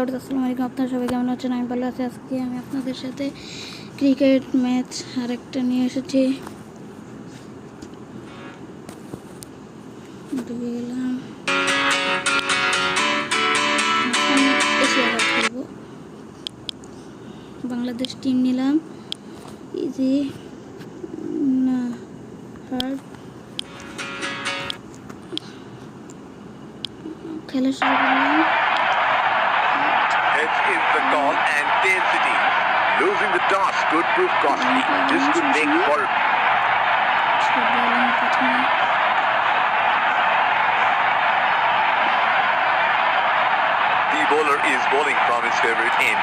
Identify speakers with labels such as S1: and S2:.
S1: Viewers, আসসালামু আলাইকুম। আপনারা সবাই কেমন আছেন? আমি ভালো আছি। আজকে আমি আপনাদের সাথে ক্রিকেট ম্যাচ আরেকটা নিয়ে এসেছি। ডুবে গেলাম। এশিয়া কাপ খেলবো। বাংলাদেশ টিম নিলাম। ইজি না হার্ড। খেলা শুরু করলাম।
S2: It is the call and density. Losing the toss could prove costly. This could make for the bowler is bowling from his favorite end.